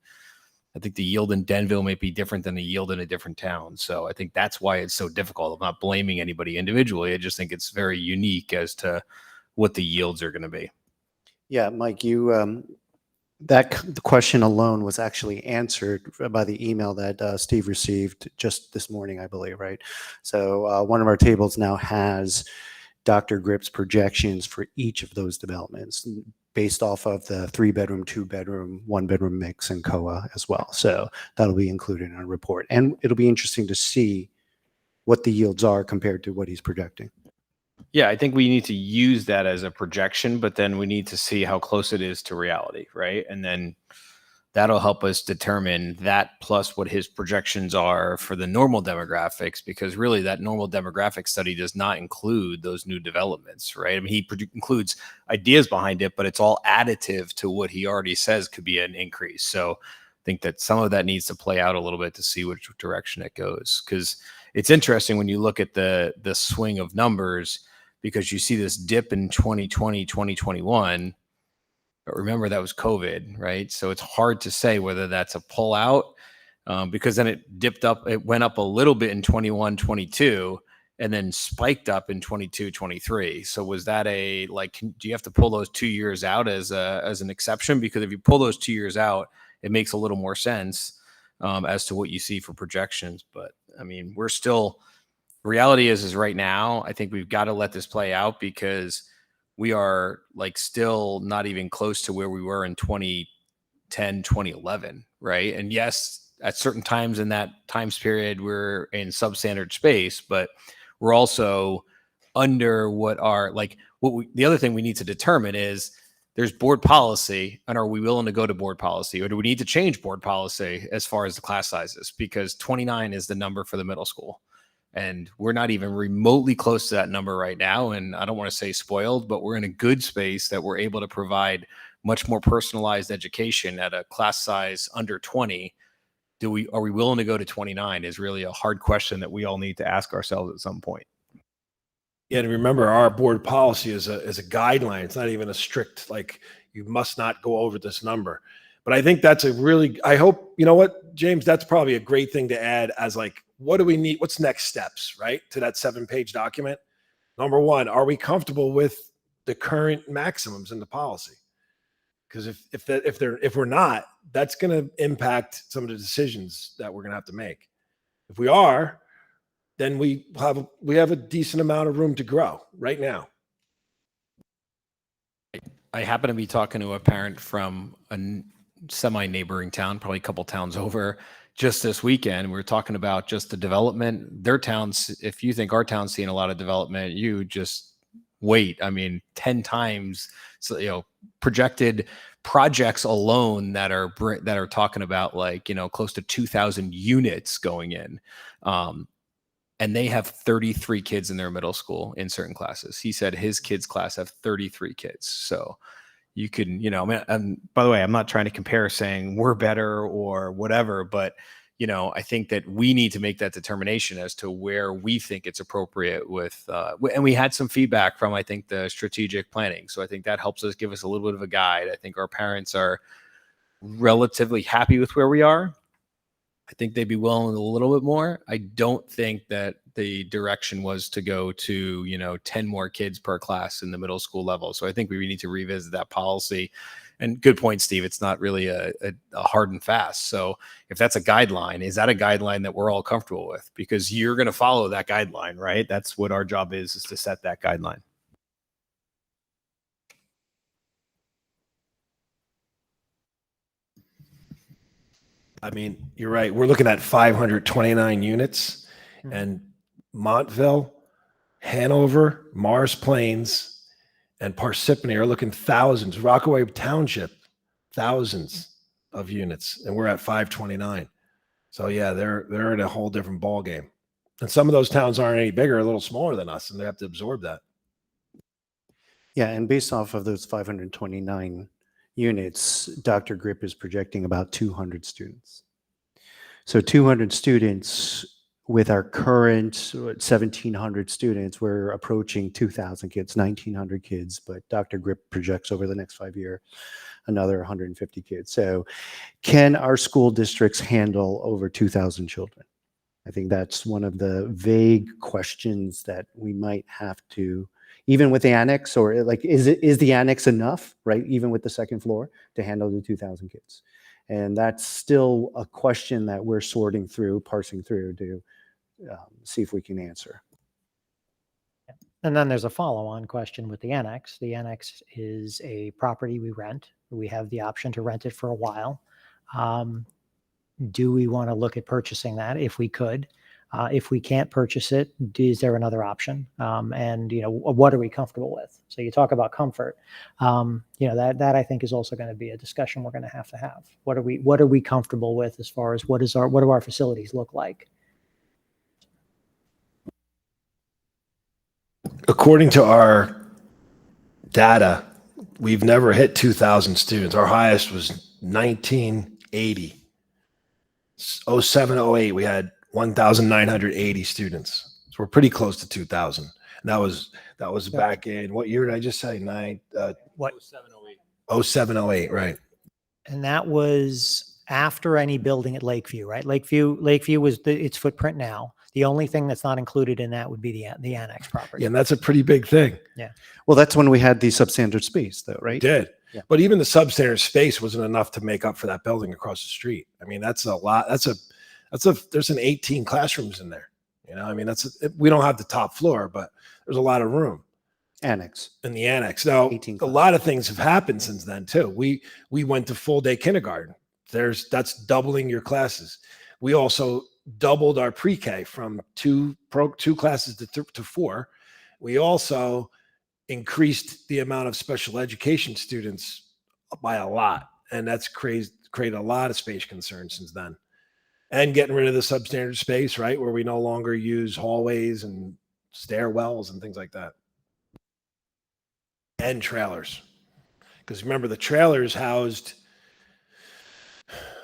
I think the yield in Denville may be different than the yield in a different town. So I think that's why it's so difficult. I'm not blaming anybody individually. I just think it's very unique as to what the yields are going to be. Yeah, Mike, the question alone was actually answered by the email that Steve received just this morning, I believe, right? So one of our tables now has Dr. Grip's projections for each of those developments based off of the 3-bedroom, 2-bedroom, 1-bedroom mix and COA as well. So that'll be included in our report. And it'll be interesting to see what the yields are compared to what he's projecting. Yeah, I think we need to use that as a projection, but then we need to see how close it is to reality, right? And then that'll help us determine that plus what his projections are for the normal demographics, because really that normal demographic study does not include those new developments, right? I mean, he includes ideas behind it, but it's all additive to what he already says could be an increase. So I think that some of that needs to play out a little bit to see which direction it goes, because it's interesting when you look at the swing of numbers, because you see this dip in 2020, 2021. But remember, that was COVID, right? So it's hard to say whether that's a pullout because then it dipped up. It went up a little bit in 21, 22, and then spiked up in 22, 23. So was that do you have to pull those 2 years out as an exception? Because if you pull those 2 years out, it makes a little more sense as to what you see for projections. But I mean, reality is right now, I think we've got to let this play out, because we are still not even close to where we were in 2010, 2011, right? And yes, at certain times in that times period, we're in substandard space, but we're also under the other thing we need to determine is there's board policy, and are we willing to go to board policy, or do we need to change board policy as far as the class sizes? Because 29 is the number for the middle school. And we're not even remotely close to that number right now. And I don't want to say spoiled, but we're in a good space that we're able to provide much more personalized education at a class size under 20. Are we willing to go to 29 is really a hard question that we all need to ask ourselves at some point. Yeah, and remember, our board policy is a guideline. It's not even a strict, like, you must not go over this number. But I think that's I hope, you know what, James, that's probably a great thing to add as, like, what do we need? What's next steps, right? To that 7-page document. Number one, are we comfortable with the current maximums in the policy? Because if we're not, that's going to impact some of the decisions that we're going to have to make. If we are, then we have a decent amount of room to grow right now. I happen to be talking to a parent from a semi-neighboring town, probably a couple towns over, just this weekend. We were talking about just the development. Their towns, if you think our town's seeing a lot of development, you just wait. I mean, 10 times, so, projected projects alone that are talking about, like, close to 2,000 units going in. And they have 33 kids in their middle school in certain classes. He said his kids' class have 33 kids. So you can, and by the way, I'm not trying to compare saying we're better or whatever, but, I think that we need to make that determination as to where we think it's appropriate with, and we had some feedback from, I think, the strategic planning. So I think that helps us, give us a little bit of a guide. I think our parents are relatively happy with where we are. I think they'd be willing a little bit more. I don't think that the direction was to go to, 10 more kids per class in the middle school level. So I think we need to revisit that policy. And good point, Steve. It's not really a hard and fast. So if that's a guideline, is that a guideline that we're all comfortable with? Because you're going to follow that guideline, right? That's what our job is to set that guideline. I mean, you're right. We're looking at 529 units, and Montville, Hanover, Morris Plains, and Parsippany are looking thousands. Rockaway Township, thousands of units, and we're at 529. So yeah, they're in a whole different ball game. And some of those towns aren't any bigger, a little smaller than us, and they have to absorb that. Yeah, and based off of those 529 units, Dr. Grip is projecting about 200 students. So 200 students with our current 1,700 students, we're approaching 2,000 kids, 1,900 kids, but Dr. Grip projects over the next 5 years another 150 kids. So can our school districts handle over 2,000 children? I think that's one of the vague questions that we might have to, even with the annex, or like, is the annex enough, right? Even with the second floor to handle the 2,000 kids. And that's still a question that we're sorting through, parsing through to see if we can answer. And then there's a follow-on question with the annex. The annex is a property we rent. We have the option to rent it for a while. Do we want to look at purchasing that if we could? If we can't purchase it, is there another option? And, what are we comfortable with? So you talk about comfort. That I think is also going to be a discussion we're going to have. What are we comfortable with as far as what do our facilities look like? According to our data, we've never hit 2,000 students. Our highest was 1980. 07, 08, we had 1,980 students. So we're pretty close to 2,000. And that was back in, what year did I just say? 07, 08, right. And that was after any building at Lakeview, right? Lakeview was its footprint now. The only thing that's not included in that would be the annex property. Yeah, and that's a pretty big thing. Yeah. Well, that's when we had the substandard space, though, right? We did. Yeah. But even the substandard space wasn't enough to make up for that building across the street. I mean, that's a lot. There's an 18 classrooms in there. We don't have the top floor, but there's a lot of room. Annex. In the annex. Now, a lot of things have happened since then too. We went to full day kindergarten. That's doubling your classes. We also doubled our pre-K from two classes to 4. We also increased the amount of special education students by a lot. And that's created a lot of space concerns since then. And getting rid of the substandard space, right? Where we no longer use hallways and stairwells and things like that. And trailers. Because remember, the trailers housed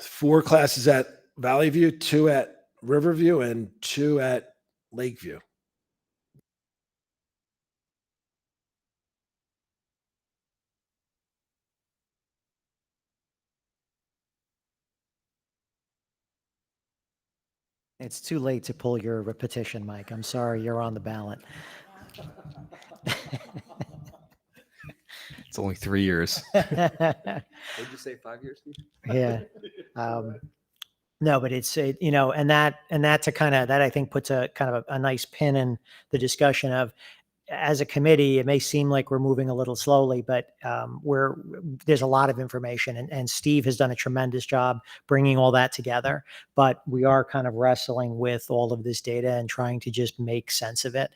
4 classes at Valley View, 2 at Riverview, and 2 at Lakeview. It's too late to pull your petition, Mike. I'm sorry, you're on the ballot. It's only 3 years. What'd you say, 5 years? Yeah. No, but it's, and that to kind of, that I think puts a kind of a nice pin in the discussion of, as a committee, it may seem like we're moving a little slowly, but there's a lot of information, and Steve has done a tremendous job bringing all that together. But we are kind of wrestling with all of this data and trying to just make sense of it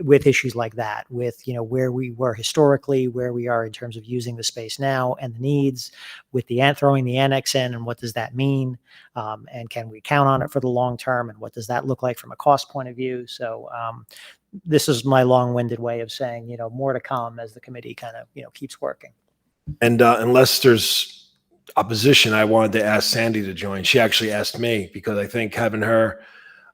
with issues like that, with where we were historically, where we are in terms of using the space now, and the needs with throwing the annex in, and what does that mean, and can we count on it for the long term, and what does that look like from a cost point of view? So. This is my long-winded way of saying, more to come as the committee kind of, keeps working. And unless there's opposition, I wanted to ask Sandy to join. She actually asked me because I think having her,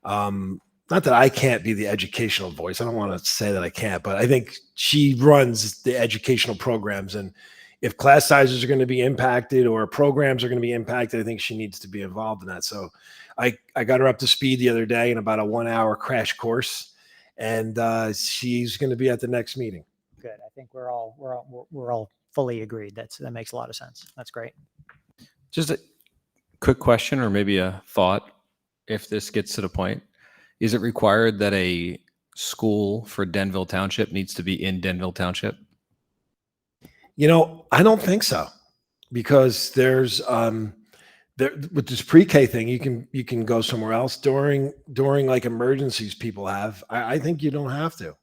not that I can't be the educational voice. I don't want to say that I can't, but I think she runs the educational programs. And if class sizes are going to be impacted or programs are going to be impacted, I think she needs to be involved in that. So I got her up to speed the other day in about a 1-hour crash course. And she's going to be at the next meeting. Good. I think we're all fully agreed. That makes a lot of sense. That's great. Just a quick question, or maybe a thought, if this gets to the point. Is it required that a school for Denville Township needs to be in Denville Township? I don't think so, because there's with this pre-K thing, you can go somewhere else during like emergencies people have. I think you don't have to.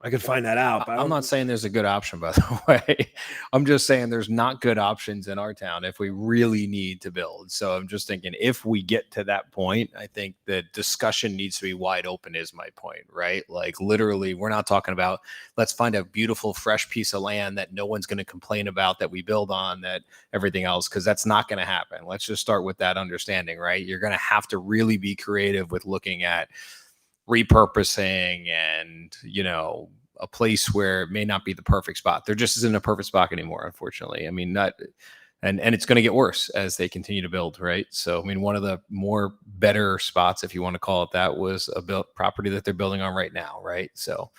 I could find that out. But I'm not saying there's a good option, by the way. I'm just saying there's not good options in our town if we really need to build. So I'm just thinking, if we get to that point, I think the discussion needs to be wide open is my point, right? Like literally, we're not talking about, let's find a beautiful, fresh piece of land that no one's going to complain about, that we build on, that everything else, because that's not going to happen. Let's just start with that understanding, right? You're going to have to really be creative with looking at repurposing and, a place where it may not be the perfect spot. There just isn't a perfect spot anymore, unfortunately. I mean, and it's going to get worse as they continue to build, right? So, I mean, one of the more better spots, if you want to call it that, was a property that they're building on right now, right? So,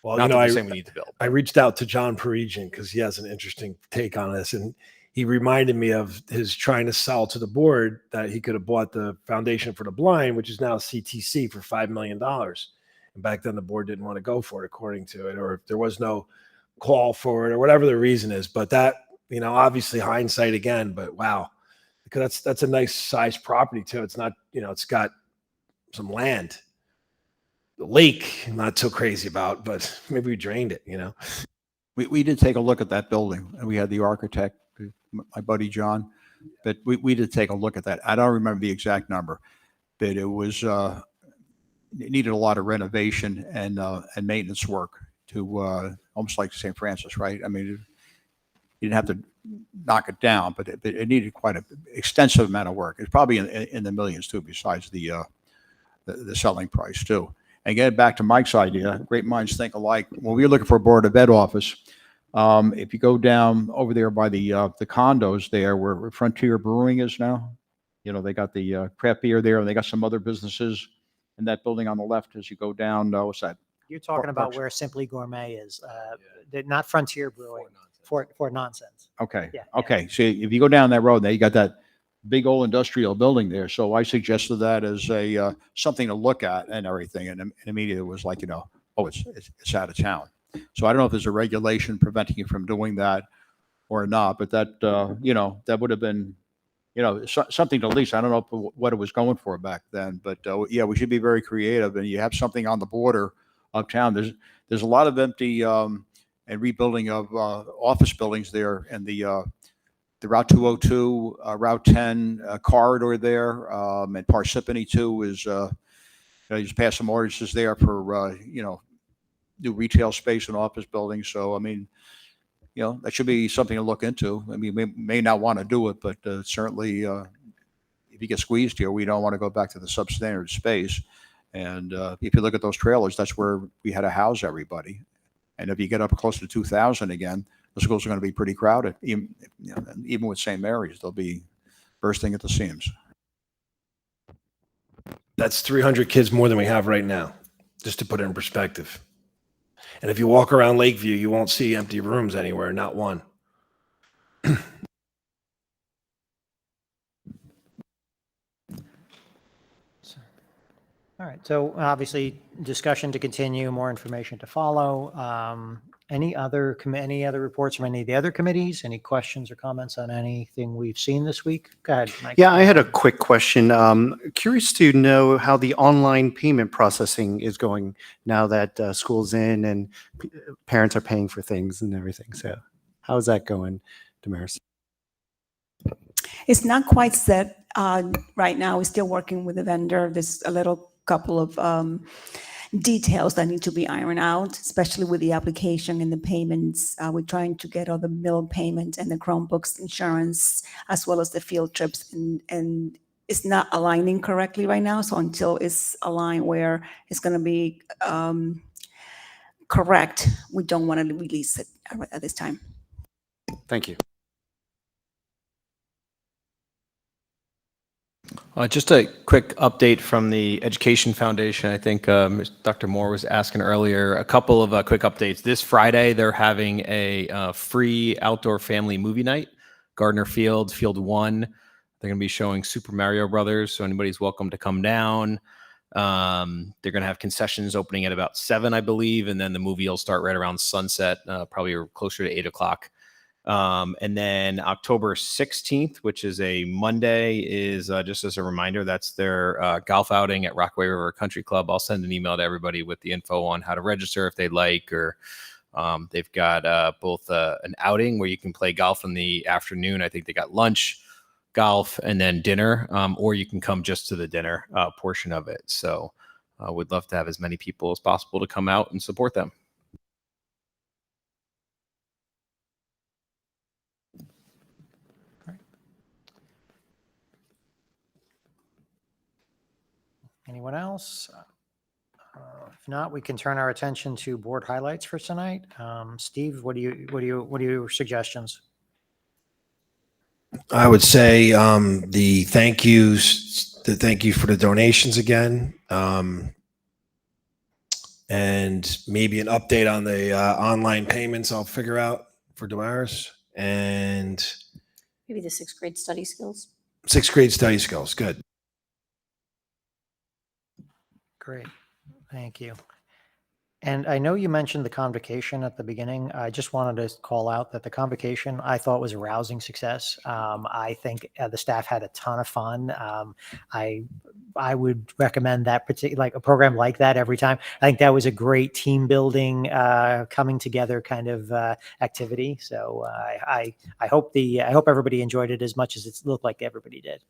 well, not that we're saying we need to build. I reached out to John Parisian because he has an interesting take on this, and he reminded me of his trying to sell to the board that he could have bought the Foundation for the Blind, which is now CTC, for $5 million. And back then the board didn't want to go for it, according to it, or there was no call for it, or whatever the reason is. But that, obviously hindsight again, but wow, because that's a nice size property too. It's not, it's got some land. The lake, I'm not so crazy about, but maybe we drained it, We did take a look at that building, and we had the architect, my buddy John, but we did take a look at that. I don't remember the exact number, but it was, it needed a lot of renovation and maintenance work to almost like St. Francis, right? I mean, you didn't have to knock it down, but it needed quite an extensive amount of work. It's probably in the millions too, besides the selling price too. And getting back to Mike's idea, great minds think alike. When we were looking for a Board of Ed office, if you go down over there by the condos there where Frontier Brewing is now, they got the craft beer there, and they got some other businesses in that building on the left as you go down. What's that? You're talking about where Simply Gourmet is, not Frontier Brewing, for Nonsense. Okay. Yeah, Okay. So if you go down that road, there you got that big old industrial building there. So I suggested that as a something to look at and everything. And immediately it was like, oh, it's out of town. So I don't know if there's a regulation preventing you from doing that or not, but that that would have been something to lease. I don't know what it was going for back then, but yeah, we should be very creative. And you have something on the border uptown. There's a lot of empty and rebuilding of office buildings there, and the Route 202, Route 10 corridor there, and Parsippany too is just passed some ordinances there for new retail space and office buildings. So I mean, that should be something to look into. I mean, we may not want to do it, but certainly if you get squeezed here, we don't want to go back to the substandard space. And if you look at those trailers, that's where we had to house everybody. And if you get up close to 2,000 again, the schools are going to be pretty crowded. Even with St. Mary's, they'll be bursting at the seams. That's 300 kids more than we have right now, just to put it in perspective. And if you walk around Lakeview, you won't see empty rooms anywhere, not one. All right, so obviously discussion to continue, more information to follow. Any other reports from any of the other committees? Any questions or comments on anything we've seen this week? Go ahead, Mike. Yeah, I had a quick question. Curious to know how the online payment processing is going now that school's in and parents are paying for things and everything. So how is that going, Damaris? It's not quite set right now. We're still working with the vendor. There's a little couple of details that need to be ironed out, especially with the application and the payments. We're trying to get all the mill payments and the Chromebooks insurance, as well as the field trips. And it's not aligning correctly right now. So until it's aligned where it's going to be correct, we don't want to release it at this time. Thank you. Just a quick update from the Education Foundation. I think Dr. Moore was asking earlier, a couple of quick updates. This Friday, they're having a free outdoor family movie night, Gardner Field, Field 1. They're going to be showing Super Mario Brothers, so anybody's welcome to come down. They're going to have concessions opening at about 7, I believe, and then the movie will start right around sunset, probably closer to 8 o'clock. And then October 16th, which is a Monday, is just as a reminder, that's their golf outing at Rockaway River Country Club. I'll send an email to everybody with the info on how to register if they'd like, or they've got both an outing where you can play golf in the afternoon. I think they got lunch, golf, and then dinner, or you can come just to the dinner portion of it. So we'd love to have as many people as possible to come out and support them. Anyone else? If not, we can turn our attention to board highlights for tonight. Steve, what are your suggestions? I would say the thank you for the donations again, and maybe an update on the online payments I'll figure out for Damaris, and Maybe the 6th grade study skills. 6th grade study skills. Good. Great, thank you. And I know you mentioned the convocation at the beginning. I just wanted to call out that the convocation I thought was a rousing success. I think the staff had a ton of fun. I would recommend that like a program like that every time. I think that was a great team building, coming together kind of activity. So I hope everybody enjoyed it as much as it looked like everybody did.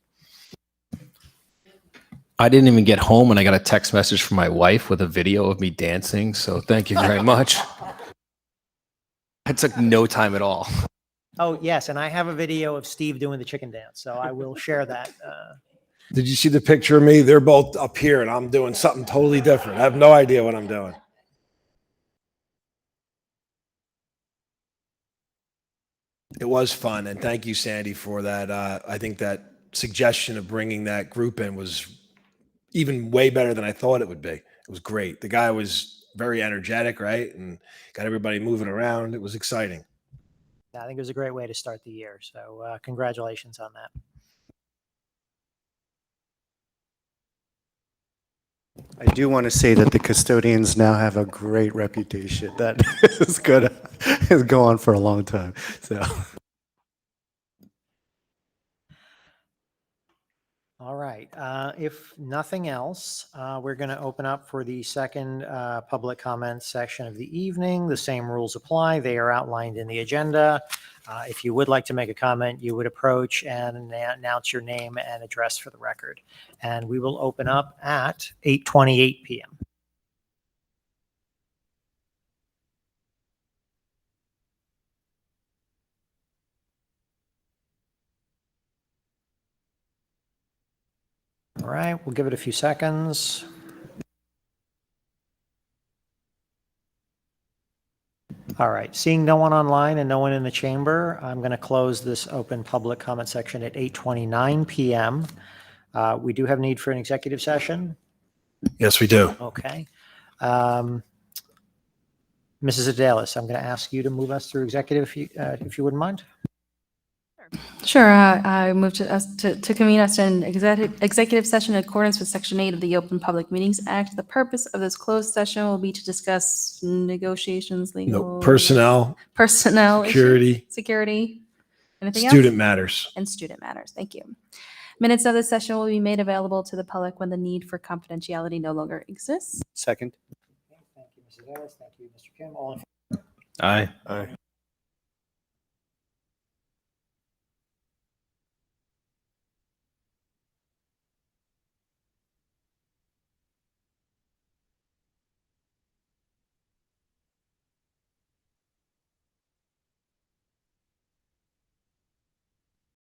I didn't even get home and I got a text message from my wife with a video of me dancing. So thank you very much. It took no time at all. Oh, yes. And I have a video of Steve doing the chicken dance. So I will share that. Did you see the picture of me? They're both up here and I'm doing something totally different. I have no idea what I'm doing. It was fun. And thank you, Sandy, for that. I think that suggestion of bringing that group in was even way better than I thought it would be. It was great. The guy was very energetic, right? And got everybody moving around. It was exciting. I think it was a great way to start the year. So congratulations on that. I do want to say that the custodians now have a great reputation that is going to go on for a long time. So. All right. If nothing else, we're going to open up for the second public comment section of the evening. The same rules apply. They are outlined in the agenda. If you would like to make a comment, you would approach and announce your name and address for the record. And we will open up at 8:28 p.m. All right, we'll give it a few seconds. All right, seeing no one online and no one in the chamber, I'm going to close this open public comment section at 8:29 p.m. We do have need for an executive session. Yes, we do. Okay. Mrs. Adelis, I'm going to ask you to move us through executive if you wouldn't mind. Sure. I move to convene us in executive session in accordance with Section 8 of the Open Public Meetings Act. The purpose of this closed session will be to discuss negotiations, legal. No, personnel, Issues, security, security. Anything student else? matters. And student matters. Thank you. Minutes of this session will be made available to the public when the need for confidentiality no longer exists. Second. Thank you, Mrs. Adelis. Thank you, Mr. Kim. All in Aye. Aye.